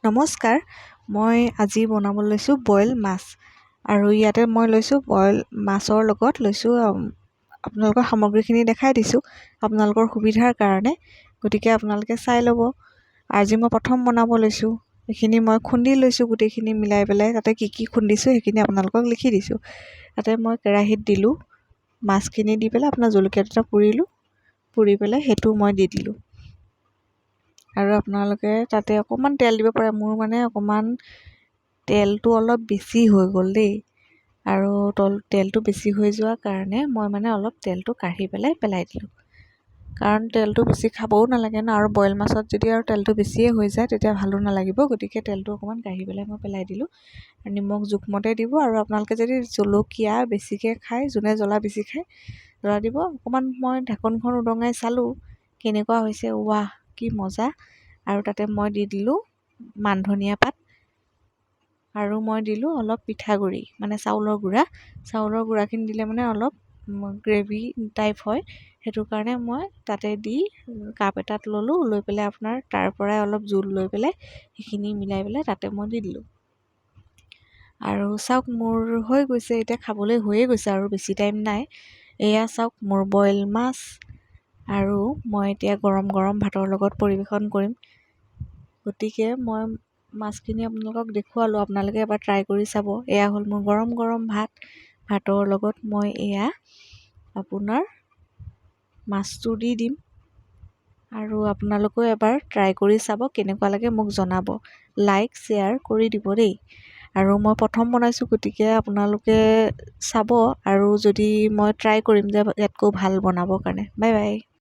নমস্কাৰ, মই আজি বনাব লৈছোঁ বইল মাছ আৰু ইয়াতে মই লৈছোঁ বইল মাছৰ লগত লৈছোঁ আপোনালোকৰ সামগ্ৰীখিনি দেখাই দিছোঁ আপোনালোকৰ সুবিধাৰ কাৰণে। গতিকে আপোনালোকে চাই ল'ব। আজি মই প্ৰথম বনাব লৈছোঁ, সেইখিনি মই খুন্দি লৈছোঁ, গোটেইখিনি মিলাই পেলাই তাতে কি কি খুন্দিছোঁ সেইখিনি আপোনালোকক লিখি দিছোঁ। তাতে মই কেৰাহীত দিলোঁ, মাছখিনি দি পেলাই আপোনাৰ জলকীয়া দুটা পুৰি পেলাই সেইটো মই দি দিলোঁ। আৰু আপোনালোকে তাতে অকণমান তেল দিব পাৰে। মোৰ মানে অকণমান তেলটো অলপ বেছি হৈ গ'ল দেই, আৰু তেলটো বেছি হৈ যোৱাৰ কাৰণে মই মানে অলপ তেলটো কাঢ়ি পেলাই দিলোঁ। কাৰণ তেলটো বেছি খাবও নালাগে ন, আৰু বইল মাছত যদি আৰু তেলটো বেছিয়ে হৈ যায় তেতিয়া ভালো নালাগিব। গতিকে তেলটো অকণমান কাঢ়ি পেলাই মই পেলাই দিলোঁ। আৰু নিমখ জোখমতে দিব। আৰু আপোনালোকে যদি জলকীয়া বেছিকৈ খায়, যোনে জ্বলা বেছি খায় জ্বলা দিব। অকণমান মই ঢাকনখন উদঙাই চালোঁ কেনেকুৱা হৈছে। ৱাহ, কি মজা! আৰু তাতে মই দি দিলোঁ মান ধনিয়া পাত, আৰু মই দিলোঁ অলপ পিঠাগুড়ি, মানে চাউলৰ গুড়াখিনি দিলে মানে অলপ গ্ৰেভি টাইপ হয়। সেইটো কাৰণে মই তাতে দি কাপ এটাত ল'লোঁ, লৈ পেলাই আপোনাৰ তাৰ পৰাই অলপ জোল লৈ পেলাই সেইখিনি মিলাই পেলাই তাতে মই দি দিলোঁ। আৰু চাওক, মোৰ হৈ গৈছে, এতিয়া খাবলৈ হৈয়ে গৈছে আৰু বেছি টাইম নাই। এয়া চাওক মোৰ বইল মাছ, আৰু মই এতিয়া গৰম গৰম ভাতৰ লগত পৰিৱেশন কৰিম। গতিকে মই মাছখিনি আপোনালোকক দেখুৱালোঁ, আপোনালোকে এবাৰ ট্ৰাই কৰি চাব। এয়া হ'ল মোৰ গৰম গৰম ভাতৰ লগত মই এয়া আপোনাৰ মাছটো দি দিম। আৰু আপোনালোকেও এবাৰ ট্ৰাই কৰি চাব, কেনেকুৱা লাগে মোক জনাব। লাইক শ্বেয়াৰ কৰি দিব দেই। আৰু মই প্ৰথম বনাইছোঁ, গতিকে আপোনালোকে চাব, আৰু যদি মই ট্ৰাই কৰিম যে ইয়াতকৈ ভাল বনাবৰ কাৰণে। Bye bye.